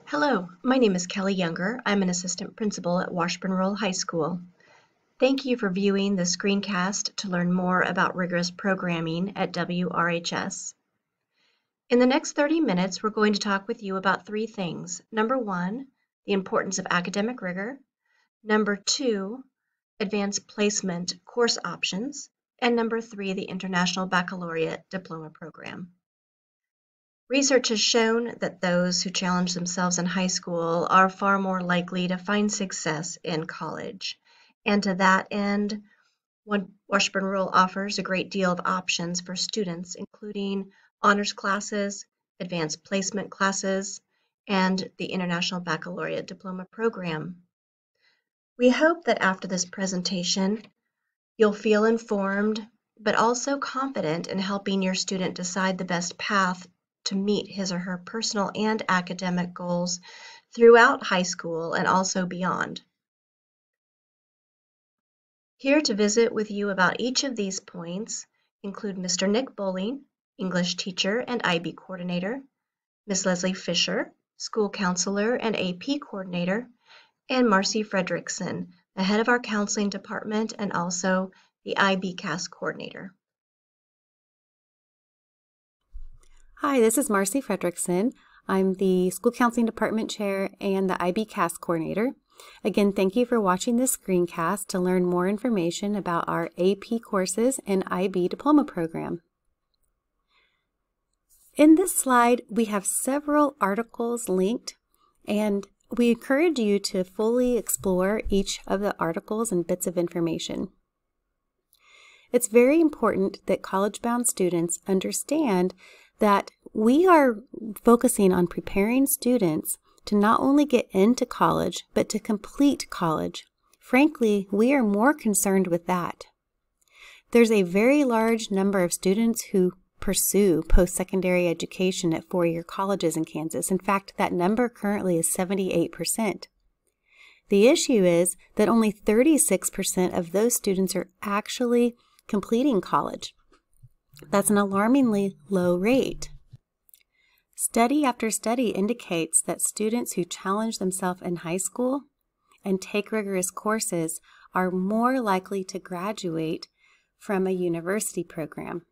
Hello, my name is Kelly Younger. I'm an assistant principal at Washburn Rural High School. Thank you for viewing the screencast to learn more about rigorous programming at WRHS. In the next 30 minutes, we're going to talk with you about three things. Number one, the importance of academic rigor. Number two, advanced placement course options. And number three, the International Baccalaureate Diploma Program. Research has shown that those who challenge themselves in high school are far more likely to find success in college. And to that end, Washburn Rural offers a great deal of options for students, including honors classes, advanced placement classes, and the International Baccalaureate Diploma Program. We hope that after this presentation, you'll feel informed, but also confident in helping your student decide the best path to meet his or her personal and academic goals throughout high school and also beyond. Here to visit with you about each of these points include Mr. Nick Bowling, English teacher and IB coordinator, Ms. Leslie Fisher, school counselor and AP coordinator, and Marcy Fredrickson, the head of our counseling department and also the IB CAS coordinator. Hi, this is Marcy Fredrickson. I'm the School Counseling Department Chair and the IB CAS Coordinator. Again, thank you for watching this screencast to learn more information about our AP courses and IB Diploma Program. In this slide, we have several articles linked, and we encourage you to fully explore each of the articles and bits of information. It's very important that college-bound students understand that we are focusing on preparing students to not only get into college, but to complete college. Frankly, we are more concerned with that. There's a very large number of students who pursue post-secondary education at four-year colleges in Kansas. In fact, that number currently is 78%. The issue is that only 36% of those students are actually completing college. That's an alarmingly low rate. Study after study indicates that students who challenge themselves in high school and take rigorous courses are more likely to graduate from a university program.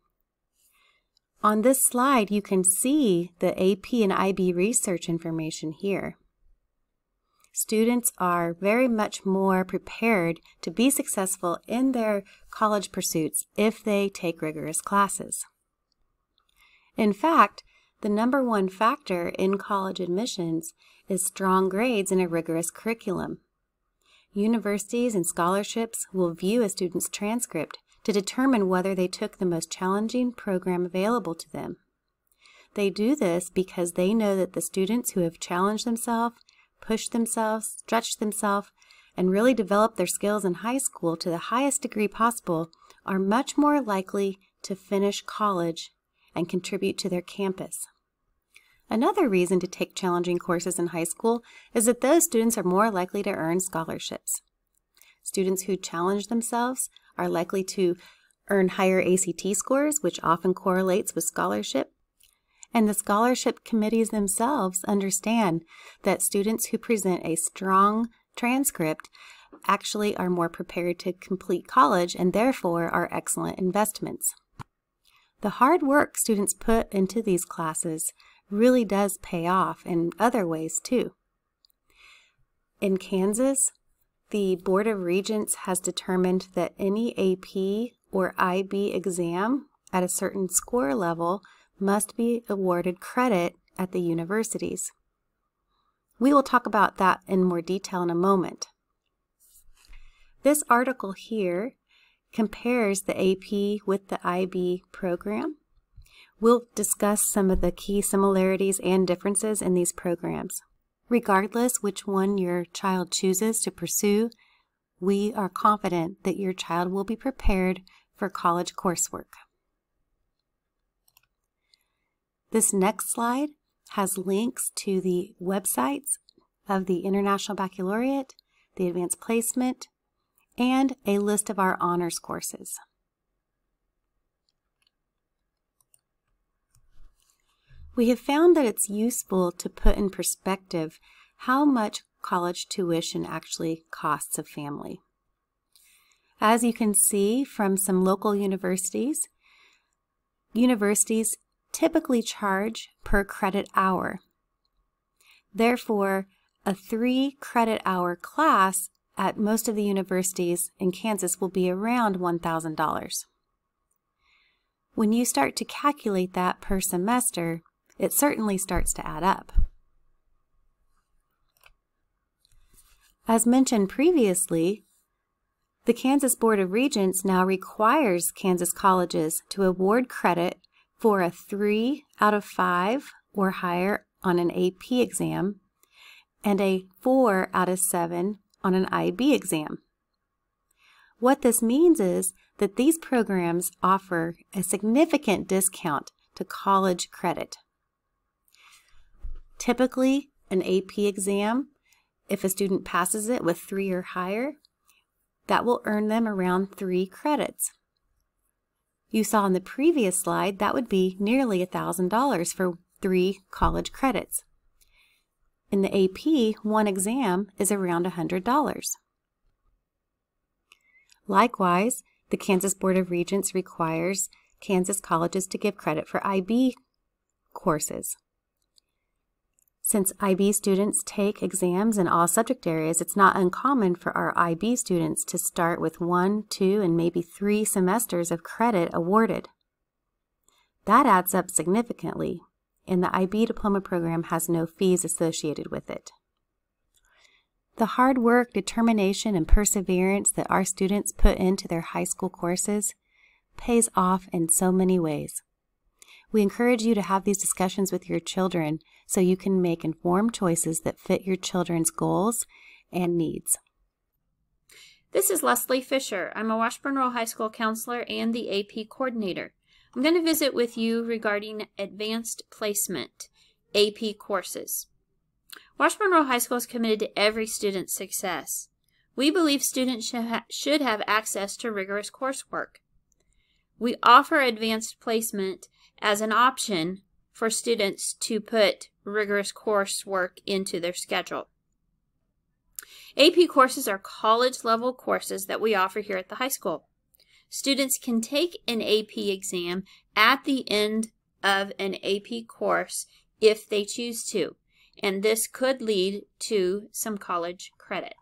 On this slide, you can see the AP and IB research information here. Students are very much more prepared to be successful in their college pursuits if they take rigorous classes. In fact, the number one factor in college admissions is strong grades and a rigorous curriculum. Universities and scholarships will view a student's transcript to determine whether they took the most challenging program available to them. They do this because they know that the students who have challenged themselves, pushed themselves, stretched themselves, and really developed their skills in high school to the highest degree possible are much more likely to finish college and contribute to their campus. Another reason to take challenging courses in high school is that those students are more likely to earn scholarships. Students who challenge themselves are likely to earn higher ACT scores, which often correlates with scholarship. And the scholarship committees themselves understand that students who present a strong transcript actually are more prepared to complete college and therefore are excellent investments. The hard work students put into these classes really does pay off in other ways too. In Kansas, the Board of Regents has determined that any AP or IB exam at a certain score level must be awarded credit at the universities. We will talk about that in more detail in a moment. This article here compares the AP with the IB program. We'll discuss some of the key similarities and differences in these programs. Regardless which one your child chooses to pursue, we are confident that your child will be prepared for college coursework. This next slide has links to the websites of the International Baccalaureate, the Advanced Placement, and a list of our honors courses. We have found that it's useful to put in perspective how much college tuition actually costs a family. As you can see from some local universities typically charge per credit hour. Therefore, a 3-credit hour class at most of the universities in Kansas will be around $1,000. When you start to calculate that per semester, it certainly starts to add up. As mentioned previously, the Kansas Board of Regents now requires Kansas colleges to award credit for a 3 out of 5 or higher on an AP exam and a 4 out of 7 on an IB exam. What this means is that these programs offer a significant discount to college credit. Typically, an AP exam, if a student passes it with 3 or higher, that will earn them around 3 credits. You saw in the previous slide that would be nearly $1,000 for 3 college credits. In the AP, one exam is around $100. Likewise, the Kansas Board of Regents requires Kansas colleges to give credit for IB courses. Since IB students take exams in all subject areas, it's not uncommon for our IB students to start with 1, 2, and maybe 3 semesters of credit awarded. That adds up significantly, and the IB diploma program has no fees associated with it. The hard work, determination, and perseverance that our students put into their high school courses pays off in so many ways. We encourage you to have these discussions with your children so you can make informed choices that fit your children's goals and needs. This is Leslie Fisher. I'm a Washburn-Rural High School counselor and the AP coordinator. I'm going to visit with you regarding advanced placement, AP courses. Washburn-Rural High School is committed to every student's success. We believe students should have access to rigorous coursework. We offer advanced placement as an option for students to put rigorous coursework into their schedule. AP courses are college-level courses that we offer here at the high school. Students can take an AP exam at the end of an AP course if they choose to, and this could lead to some college credit.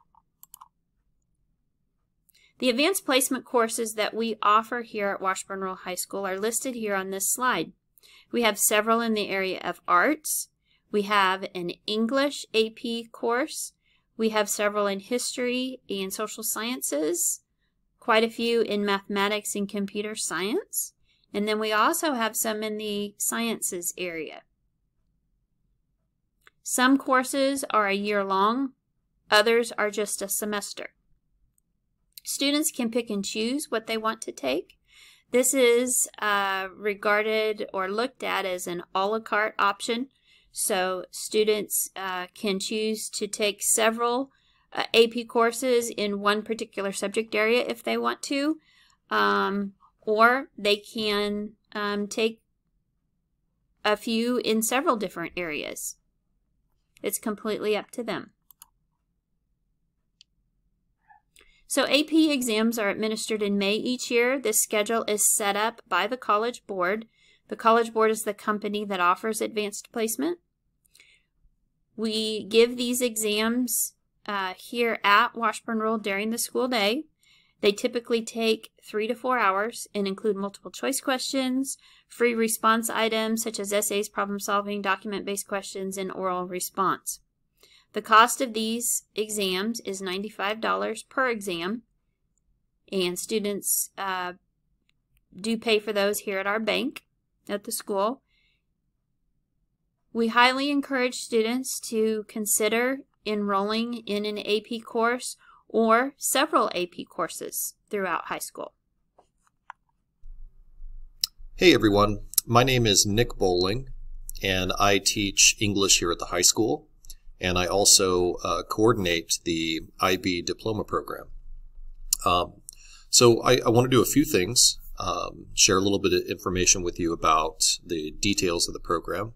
The advanced placement courses that we offer here at Washburn-Rural High School are listed here on this slide. We have several in the area of arts. We have an English AP course. We have several in history and social sciences, quite a few in mathematics and computer science, and then we also have some in the sciences area. Some courses are a year long, others are just a semester. Students can pick and choose what they want to take. This is regarded or looked at as an a la carte option. So students can choose to take several AP courses in one particular subject area if they want to, or they can take a few in several different areas. It's completely up to them. So AP exams are administered in May each year. This schedule is set up by the College Board. The College Board is the company that offers advanced placement. We give these exams here at Washburn-Rural during the school day. They typically take 3 to 4 hours and include multiple choice questions, free response items such as essays, problem solving, document-based questions, and oral response. The cost of these exams is $95 per exam, and students do pay for those here at our bank at the school. We highly encourage students to consider enrolling in an AP course or several AP courses throughout high school. Hey everyone, my name is Nick Bowling, and I teach English here at the high school. And I also coordinate the IB diploma program. So I want to do a few things, share a little bit of information with you about the details of the program.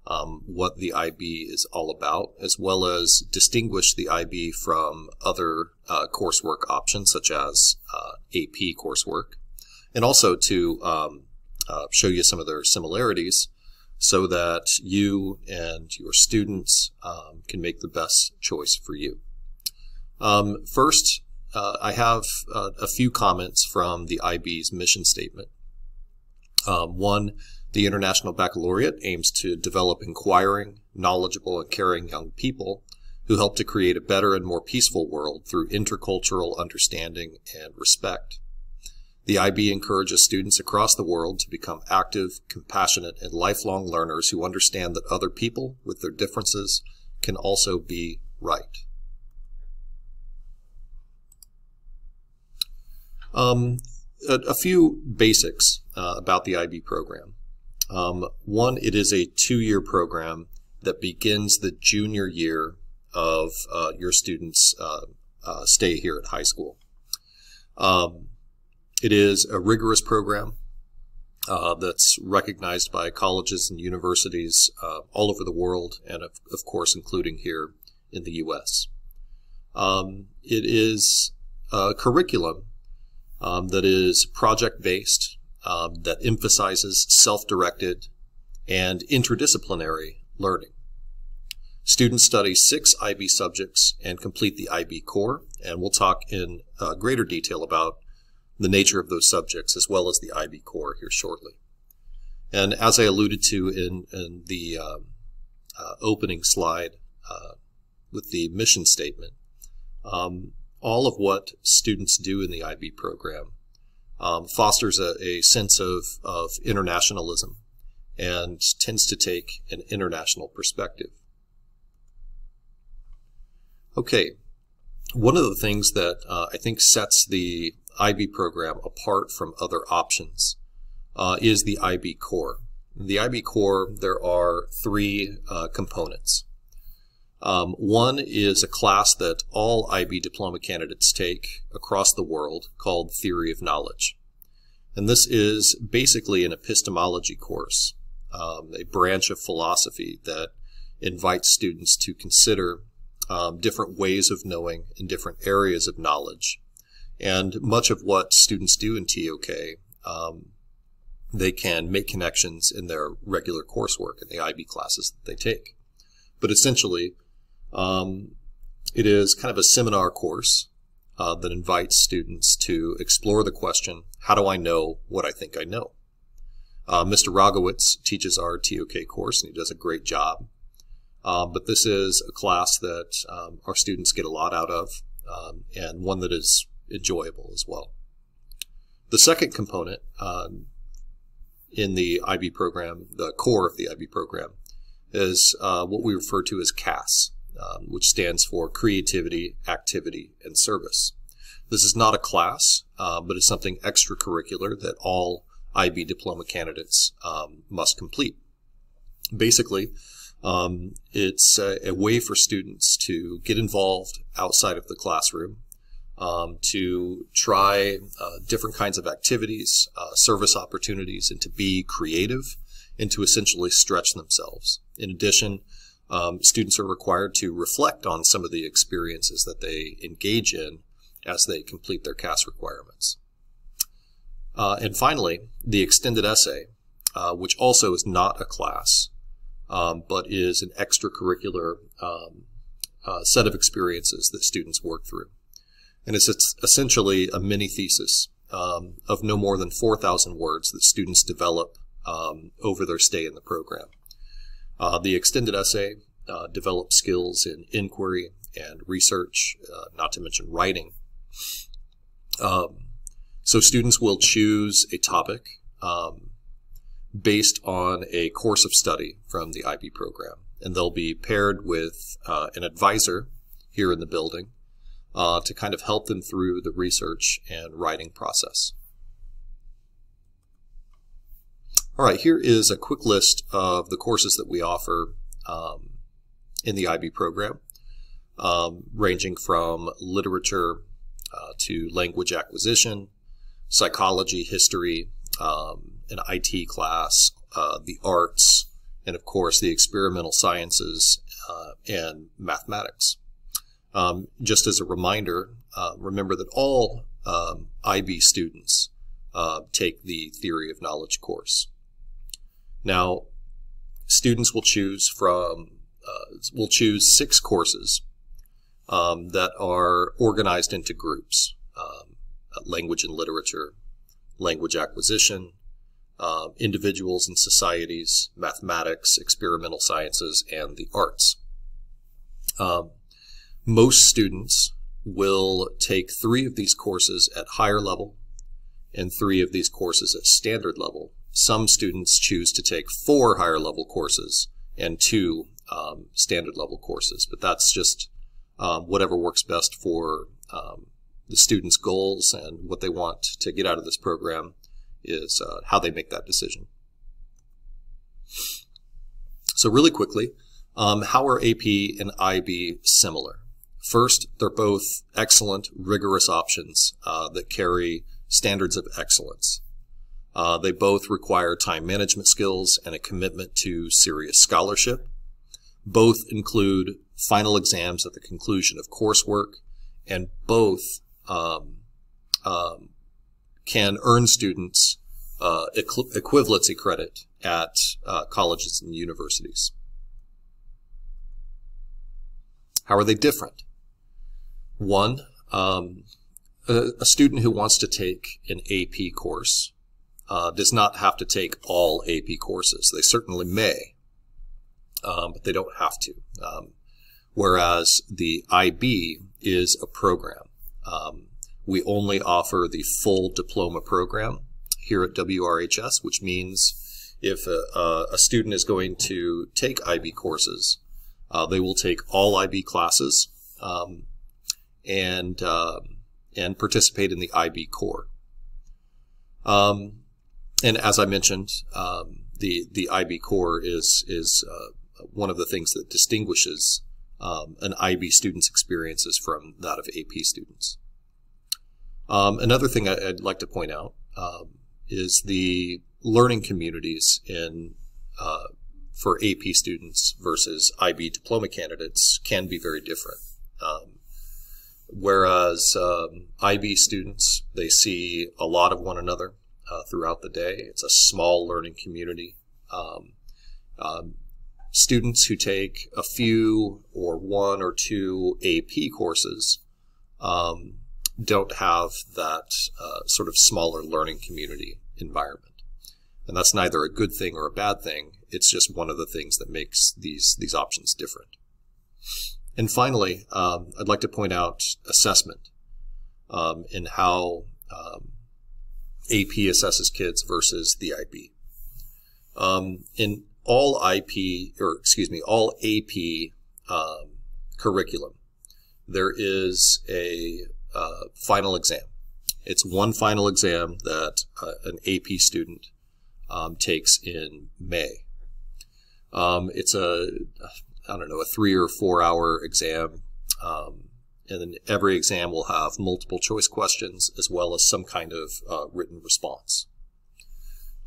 what the IB is all about, as well as distinguish the IB from other coursework options such as AP coursework, and also to show you some of their similarities so that you and your students can make the best choice for you. First, I have a few comments from the IB's mission statement. One, the International Baccalaureate aims to develop inquiring, knowledgeable, and caring young people who help to create a better and more peaceful world through intercultural understanding and respect. The IB encourages students across the world to become active, compassionate, and lifelong learners who understand that other people, with their differences, can also be right. A few basics about the IB program. One, it is a 2-year program that begins the junior year of your students' stay here at high school. It is a rigorous program that's recognized by colleges and universities all over the world, and of course including here in the U.S. It is a curriculum that is project-based, that emphasizes self-directed and interdisciplinary learning. Students study 6 IB subjects and complete the IB core, and we'll talk in greater detail about the nature of those subjects as well as the IB core here shortly. And as I alluded to in the opening slide with the mission statement, all of what students do in the IB program fosters a sense of internationalism and tends to take an international perspective. Okay, one of the things that I think sets the IB program apart from other options is the IB core. In the IB core, there are 3 components. One is a class that all IB diploma candidates take across the world called Theory of Knowledge. And this is basically an epistemology course, a branch of philosophy that invites students to consider different ways of knowing in different areas of knowledge. And much of what students do in TOK, they can make connections in their regular coursework in the IB classes that they take. But essentially, it is kind of a seminar course that invites students to explore the question, how do I know what I think I know? Mr. Rogowitz teaches our TOK course, and he does a great job. But this is a class that our students get a lot out of, and one that is enjoyable as well. The second component in the IB program, the core of the IB program, is what we refer to as CAS, which stands for Creativity, Activity, and Service. This is not a class, but it's something extracurricular that all IB diploma candidates must complete. Basically, it's a way for students to get involved outside of the classroom, to try different kinds of activities, service opportunities, and to be creative and to essentially stretch themselves. In addition, students are required to reflect on some of the experiences that they engage in as they complete their CAS requirements. And finally, the extended essay, which also is not a class, but is an extracurricular set of experiences that students work through. And it's essentially a mini thesis of no more than 4,000 words that students develop over their stay in the program. The extended essay develops skills in inquiry and research, not to mention writing. So students will choose a topic based on a course of study from the IB program, and they'll be paired with an advisor here in the building to kind of help them through the research and writing process. All right, here is a quick list of the courses that we offer in the IB program, ranging from literature to language acquisition, psychology, history, an IT class, the arts, and of course the experimental sciences and mathematics. Just as a reminder, remember that all IB students take the Theory of Knowledge course. Now, students will choose will choose 6 courses that are organized into groups: language and literature, language acquisition, individuals and societies, mathematics, experimental sciences, and the arts. Most students will take 3 of these courses at higher level and 3 of these courses at standard level. Some students choose to take 4 higher level courses and 2 standard level courses, but that's just whatever works best for the students' goals and what they want to get out of this program is how they make that decision. So really quickly, how are AP and IB similar? First, they're both excellent, rigorous options that carry standards of excellence. They both require time management skills and a commitment to serious scholarship. Both include final exams at the conclusion of coursework, and both can earn students equivalency credit at colleges and universities. How are they different? One, a student who wants to take an AP course does not have to take all AP courses. They certainly may, but they don't have to. Whereas the IB is a program. We only offer the full diploma program here at WRHS, which means if a student is going to take IB courses, they will take all IB classes and participate in the IB core. And as I mentioned, the IB core is one of the things that distinguishes an IB student's experiences from that of AP students. Another thing I'd like to point out is the learning communities for AP students versus IB diploma candidates can be very different. Whereas IB students, they see a lot of one another throughout the day. It's a small learning community. Students who take a few or 1 or 2 AP courses don't have that sort of smaller learning community environment. And that's neither a good thing or a bad thing. It's just one of the things that makes these options different. And finally, I'd like to point out assessment and how AP assesses kids versus the IB. In all all AP curriculum, there is a final exam. It's one final exam that an AP student takes in May. It's a 3 or 4 hour exam, and then every exam will have multiple choice questions as well as some kind of written response.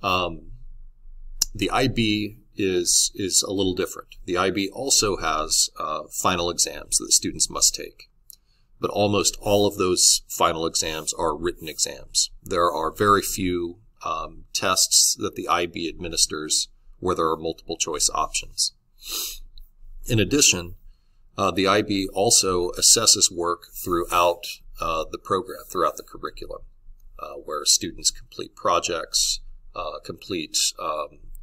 The IB is a little different. The IB also has final exams that students must take, but almost all of those final exams are written exams. There are very few tests that the IB administers where there are multiple choice options. In addition, the IB also assesses work throughout the program, throughout the curriculum, where students complete projects, complete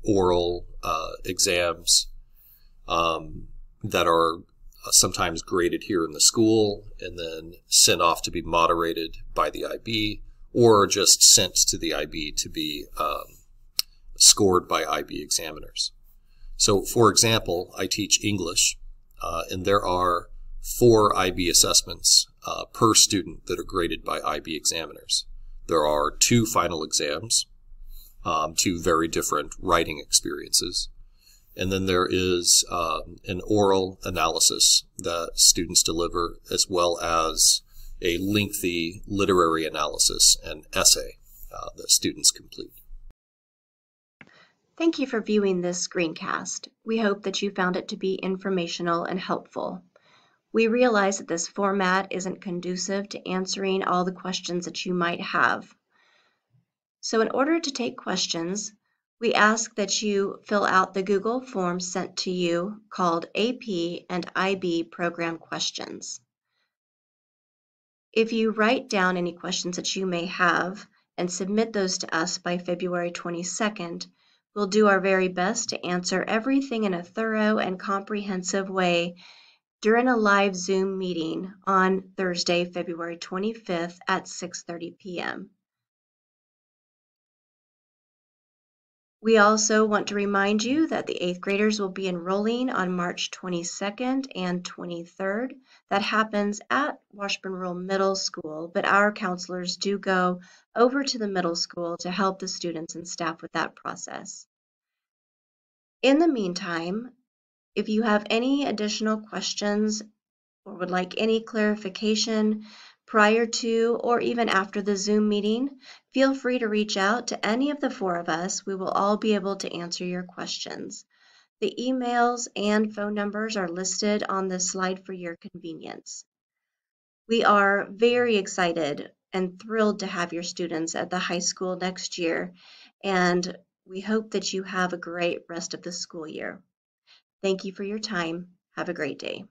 oral exams that are sometimes graded here in the school and then sent off to be moderated by the IB, or just sent to the IB to be scored by IB examiners. So, for example, I teach English, and there are 4 IB assessments per student that are graded by IB examiners. There are 2 final exams, 2 very different writing experiences. And then there is an oral analysis that students deliver, as well as a lengthy literary analysis and essay that students complete. Thank you for viewing this screencast. We hope that you found it to be informational and helpful. We realize that this format isn't conducive to answering all the questions that you might have. So in order to take questions, we ask that you fill out the Google form sent to you called AP and IB Program Questions. If you write down any questions that you may have and submit those to us by February 22nd, we'll do our very best to answer everything in a thorough and comprehensive way during a live Zoom meeting on Thursday, February 25th at 6:30 p.m. We also want to remind you that the 8th graders will be enrolling on March 22nd and 23rd. That happens at Washburn Rural Middle School, but our counselors do go over to the middle school to help the students and staff with that process. In the meantime, if you have any additional questions or would like any clarification prior to or even after the Zoom meeting, feel free to reach out to any of the 4 of us. We will all be able to answer your questions. The emails and phone numbers are listed on this slide for your convenience. We are very excited and thrilled to have your students at the high school next year, and we hope that you have a great rest of the school year. Thank you for your time. Have a great day.